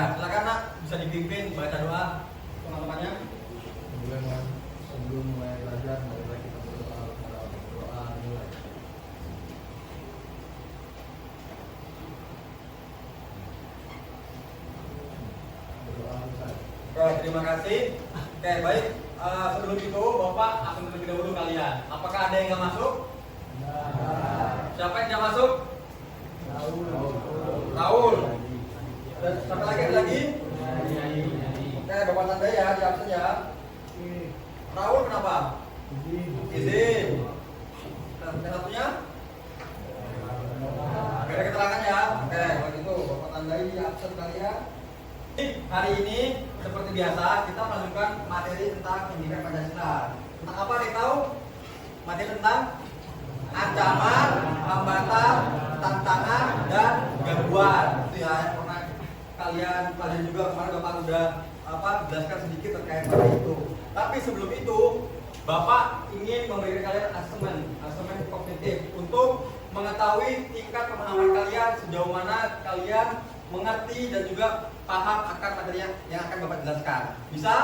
Ya, silakan nak, bisa dipimpin baca doa teman-temannya. Sebelum mulai belajar, marilah kita berdoa mulai. Berdoa mulai. Oke, terima kasih. Oke, baik. Sebelum itu, Bapak akan terlebih dahulu kalian. Apakah ada yang nggak masuk? Siapa yang nggak masuk? Raul. Dan siapa lagi? Ada lagi? Oke, Bapak tanda ya, di absen ya. Raul kenapa? Izin. Dan yang satunya? Gak ada keterangan ya. Oke, kalau gitu Bapak tandai di absen kalian. Hari ini seperti biasa kita melanjutkan materi tentang pendidikan Pancasila. Tentang apa nih tahu? Materi tentang ancaman, hambatan, tantangan, dan gangguan. Itu ya yang pernah kalian juga kemarin Bapak udah jelaskan sedikit terkait hal itu. Tapi sebelum itu Bapak ingin memberikan kalian asesmen kognitif untuk mengetahui tingkat pemahaman kalian sejauh mana kalian mengerti dan juga paham akan materi yang akan Bapak jelaskan. Bisa?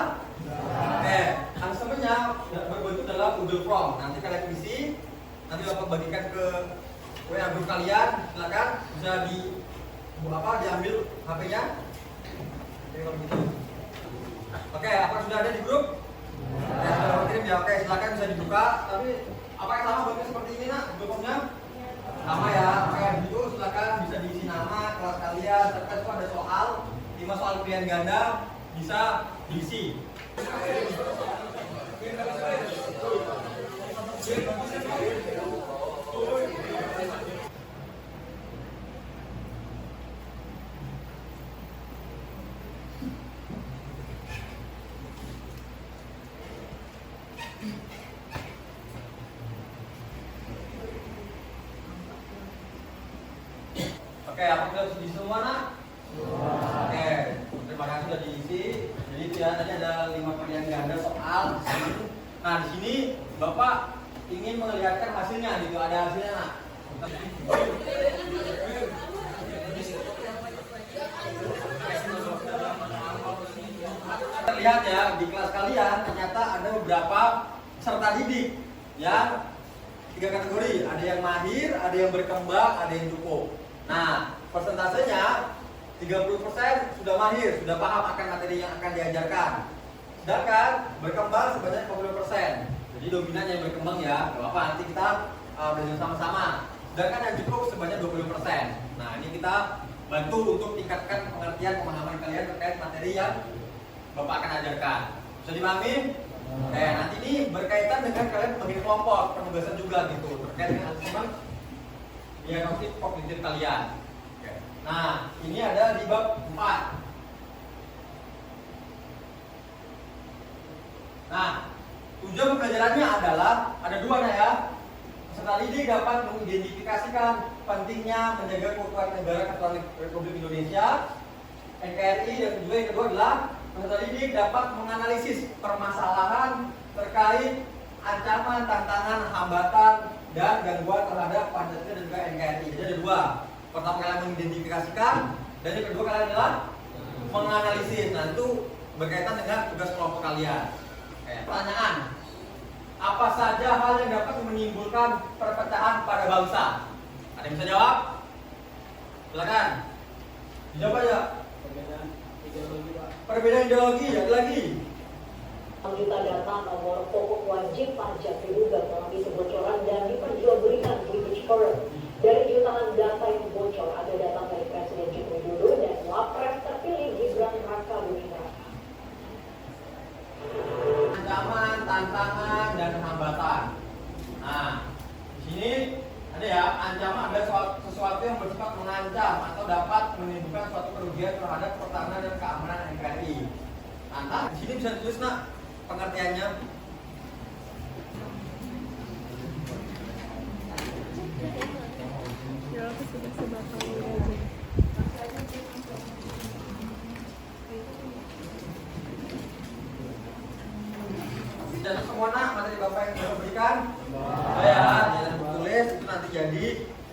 Oke, asesmennya berbentuk dalam Google Form. Nanti kalian isi, nanti Bapak bagikan ke WA group kalian. Silakan bisa diambil HP-nya. Oke, apa sudah ada di grup? Kirim ya. Oke, silakan bisa dibuka. Tapi apa yang sama bentuknya seperti ini nak? Grupnya sama ya. Oke, itu silakan bisa diisi nama, kelas kalian. Serta itu ada soal 5 soal pilihan ganda bisa diisi. Oke, apa sudah diisi semua nak? Oke, terima kasih sudah diisi. Jadi ya, tadi ada 5 pilihan ganda soal. Nah, di sini Bapak ingin melihatkan hasilnya gitu. Ada hasilnya nak? Terlihat ya di kelas kalian ternyata ada beberapa peserta didik yang 3 kategori. Ada yang mahir, ada yang berkembang, ada yang cukup. Nah, persentasenya 30% sudah mahir, sudah paham akan materi yang akan diajarkan. Sedangkan berkembang sebanyak 50%. Jadi dominan yang berkembang ya, gak apa-apa, nanti kita belajar sama-sama. Sedangkan yang cukup sebanyak 20%. Nah, ini kita bantu untuk tingkatkan pengertian pemahaman kalian terkait materi yang Bapak akan ajarkan. Bisa dipahami? Nanti ini berkaitan dengan kalian membagi kelompok, penugasan juga gitu, terkait dengan asesmen diagnostik kognitif kalian. Nah, ini ada di bab 4. Nah, tujuan pembelajarannya adalah ada 2 nah ya. Peserta didik dapat mengidentifikasikan pentingnya menjaga keutuhan negara Kesatuan Republik Indonesia NKRI, dan juga yang kedua adalah peserta didik dapat menganalisis permasalahan terkait ancaman, tantangan, hambatan, dan gangguan terhadap Pancasila dan juga NKRI. Jadi ada 2. Pertama kalian mengidentifikasikan, dan yang kedua kalian adalah menganalisis. Nah, itu berkaitan dengan tugas kelompok kalian. Pertanyaan, apa saja hal yang dapat menimbulkan perpecahan pada bangsa? Ada yang bisa jawab? Silakan. Dijawab aja. Perbedaan ideologi, ada lagi. Juta data nomor pokok wajib pajak diduga mengalami kebocoran dan diperjualbelikan British Forum. Dari jutaan data yang bocor, ada data dari Presiden Joko Widodo dan Wapres terpilih Gibran Raka Buming Raka. Ancaman, tantangan, dan hambatan. Nah, di sini ada ya, ancaman adalah sesuatu yang bersifat mengancam atau dapat menimbulkan suatu kerugian terhadap pertahanan dan keamanan NKRI. Nah, di sini bisa ditulis nak pengertiannya. Ya, aku sudah sebatas aja. Dan semua nak materi Bapak yang sudah berikan, ya, jangan tulis itu nanti jadi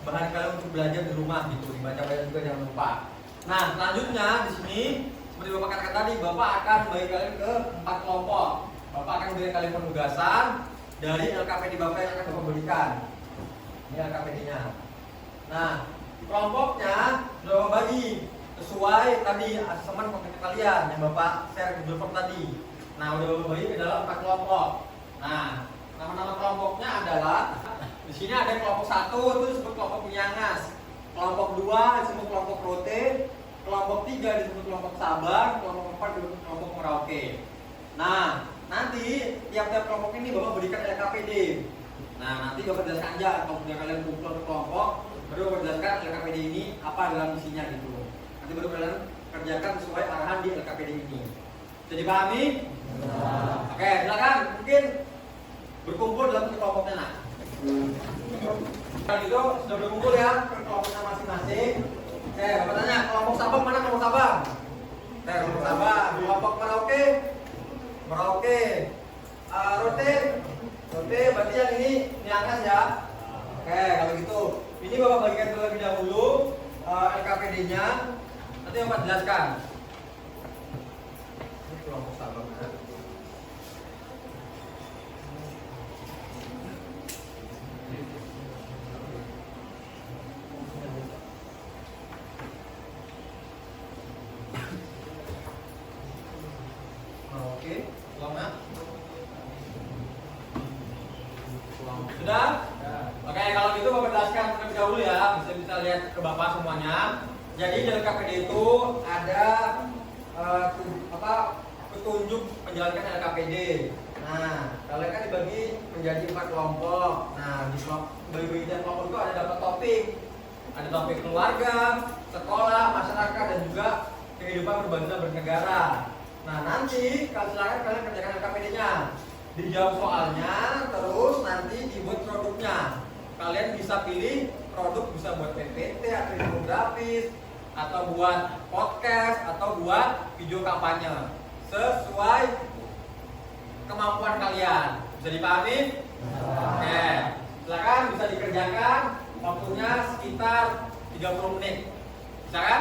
bahan kalian untuk belajar di rumah gitu, dibaca-baca juga jangan lupa. Nah, selanjutnya di sini seperti Bapak katakan tadi, Bapak akan membagi kalian ke 4 kelompok. Bapak akan memberikan kalian penugasan dari LKPD Bapak yang akan Bapak berikan. Ini LKPD-nya. Nah, kelompoknya sudah Bapak bagi sesuai tadi asesmen kompetensi kalian yang Bapak share di Google Form tadi. Nah, udah Bapak bagi ke dalam 4 kelompok. Nah, nama-nama kelompoknya adalah di sini ada kelompok 1 itu disebut kelompok penyangas, kelompok 2 disebut kelompok rote, kelompok 3 disebut kelompok sabar, kelompok 4 disebut kelompok merauke. Nah, nanti tiap-tiap kelompok ini Bapak berikan LKPD. Nah, nanti Bapak jelaskan aja kalau sudah kalian kumpul ke kelompok, baru Bapak jelaskan LKPD ini apa dalam isinya gitu. Nanti baru kalian kerjakan sesuai arahan di LKPD ini. Jadi pahami? Oke, silakan. Mungkin berkumpul dalam kelompoknya nah. Kalau gitu sudah berkumpul ya ke kelompoknya masing-masing. Oke, Bapak tanya kelompok Sabang mana kelompok Sabang? Oke, kelompok Sabang. Kelompok Merauke, Merauke. Rote, Rote berarti yang ini Niangas ya. Oke, kalau gitu ini Bapak bagikan terlebih dahulu LKPD-nya. Nanti Bapak jelaskan. Ini kelompok Sabang ya. Oke, uangnya sudah? Oke, kalau gitu Bapak jelaskan terlebih dahulu ya, bisa lihat ke Bapak semuanya. Jadi di LKPD itu ada petunjuk menjalankan LKPD. Nah, kalian kan dibagi menjadi 4 kelompok. Nah, di bagi kelompok itu ada dapat topik. Ada topik keluarga, sekolah, masyarakat, dan juga kehidupan berbangsa bernegara. Nah, nanti silakan kalian kerjakan LKPD-nya. Dijawab soalnya, terus nanti dibuat produknya. Kalian bisa pilih produk, bisa buat PPT atau infografis, atau buat podcast, atau buat video kampanye sesuai kemampuan kalian. Bisa dipahami? Oke, silakan bisa dikerjakan. Waktunya sekitar 30 menit. Bisa kan?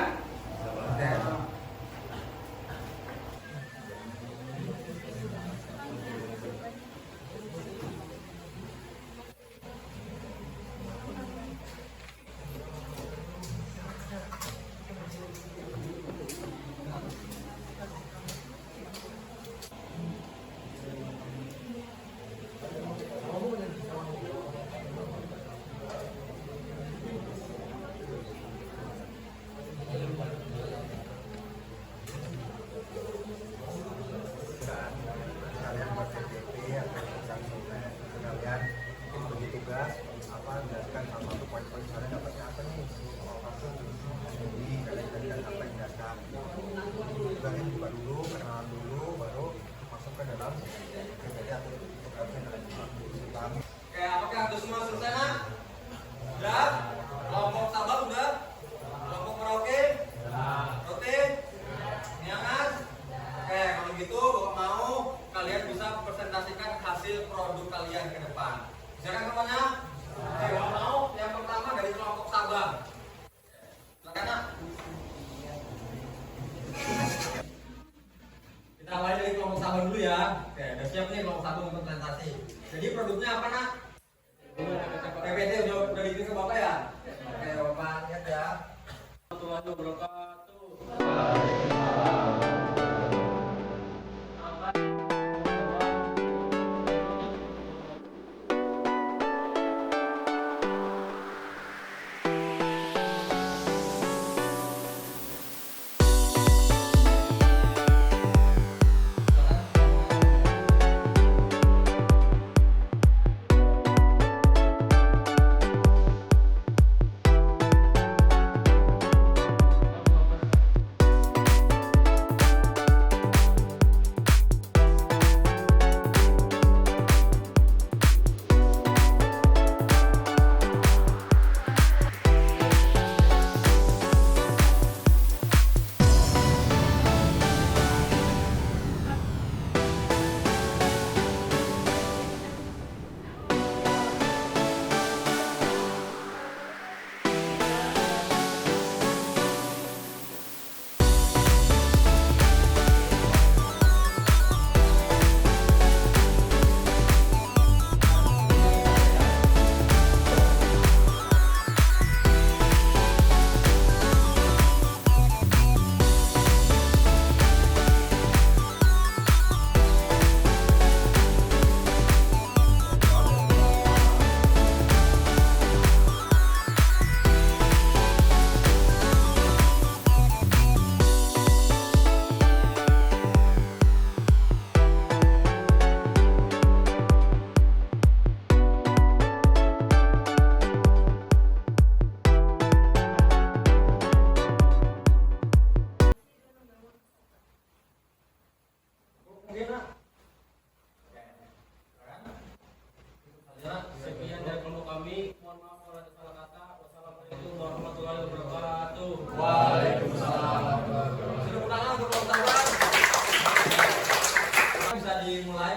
Oke. Kalian buat PPT atau konsumen kalian mungkin bagi tugas apa jelaskan salah satu poin-poin kalian dapatnya apa nih soal kasus ini kalian apa yang jelaskan tugasnya dibuka dulu kenalan dulu baru masuk ke dalam PPT atau infografis yang kalian buat. Oke, apakah itu semua selesai nak? Sudah? Kelompok Sabang sudah? Kelompok Merauke? Rote? Niangas? Oke, kalau gitu Bapak mau kalian bisa presentasikan hasil produk kalian ke depan. Bisa kan semuanya? Oke, Bapak mau yang pertama dari kelompok Sabang. Silakan nak. Kita mulai dari kelompok Sabang dulu ya. Oke, udah siap nih kelompok Sabang untuk presentasi. Jadi produknya apa nak? PPT udah dikirim ke Bapak ya? Oke, Bapak lihat ya. Warahmatullahi wabarakatuh.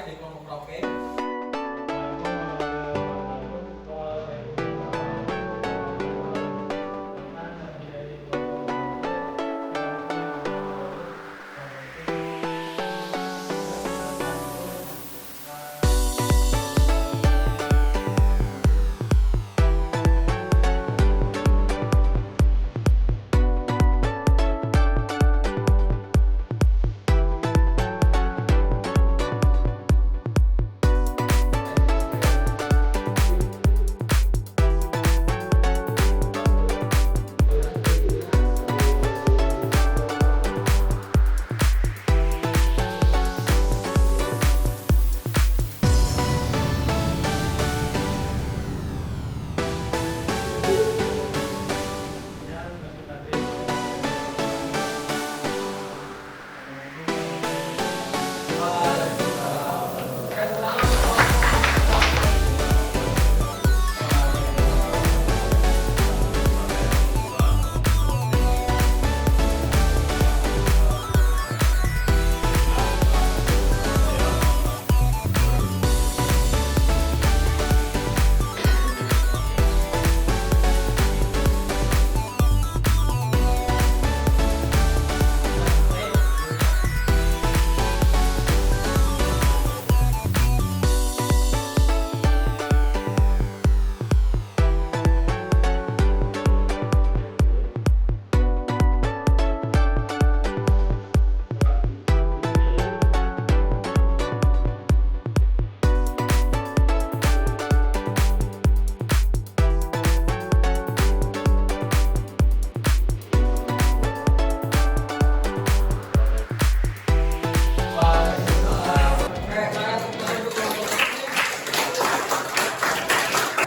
di kelompok Merauke.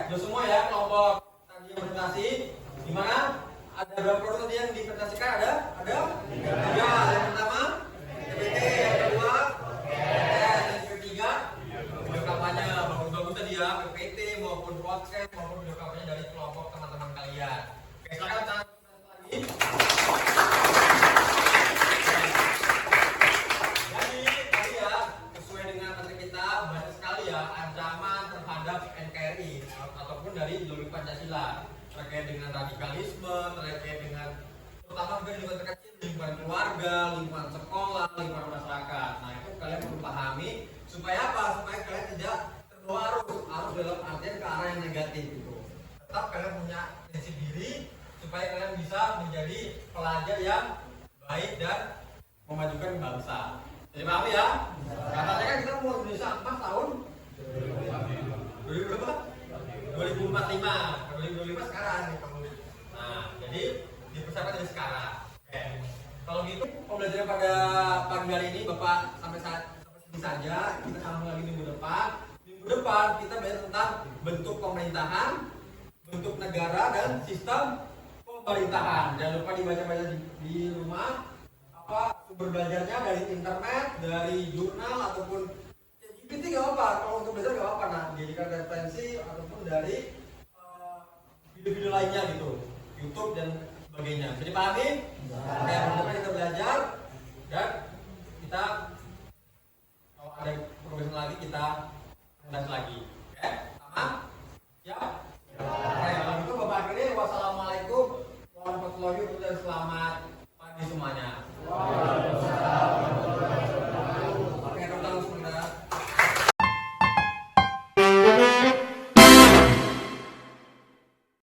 Sudah semua ya kelompok tadi yang presentasi. Di mana ada berapa produk tadi yang dipresentasikan? Ada? Tiga. Yang pertama TPT, yang kedua yang ketiga video kampanye. Bagus-bagus tadi ya, PPT maupun podcast maupun video kampanye dari kelompok teman-teman kalian. Oke, silakan tangan lagi. Jadi tadi ya, sesuai dengan materi kita banyak sekali ya ancaman terhadap NKRI ataupun dari ideologi Pancasila terkait dengan radikalisme, terkait dengan terutama juga di lingkungan terkecil, lingkungan keluarga, lingkungan sekolah, lingkungan masyarakat. Nah itu kalian perlu pahami supaya apa? Supaya kalian tidak terbawa arus dalam artian ke arah yang negatif gitu. Tetap kalian punya prinsip diri supaya kalian bisa menjadi pelajar yang baik dan memajukan bangsa. Jadi pahami ya? Katanya kan kita mau Indonesia emas tahun 2045, 2025 sekarang gitu. Nah, jadi dipersiapkan dari sekarang. Oke. Kalau gitu, pembelajaran pada pagi hari ini Bapak sampai sini saja. Kita sambung lagi minggu depan. Minggu depan kita belajar tentang bentuk pemerintahan, bentuk negara dan sistem pemerintahan. Jangan lupa dibaca-baca di rumah. Apa sumber belajarnya dari internet, dari jurnal ataupun GPT nggak apa, kalau untuk belajar nggak apa, nah jadikan referensi ataupun dari video-video lainnya gitu, YouTube dan sebagainya. Jadi pahami? Oke, teman-teman kita belajar dan kita kalau ada progres lagi kita lanjut lagi. Oke, sama? Siap? Oke, kalau gitu Bapak akhiri, wassalamualaikum warahmatullahi wabarakatuh dan selamat pagi semuanya.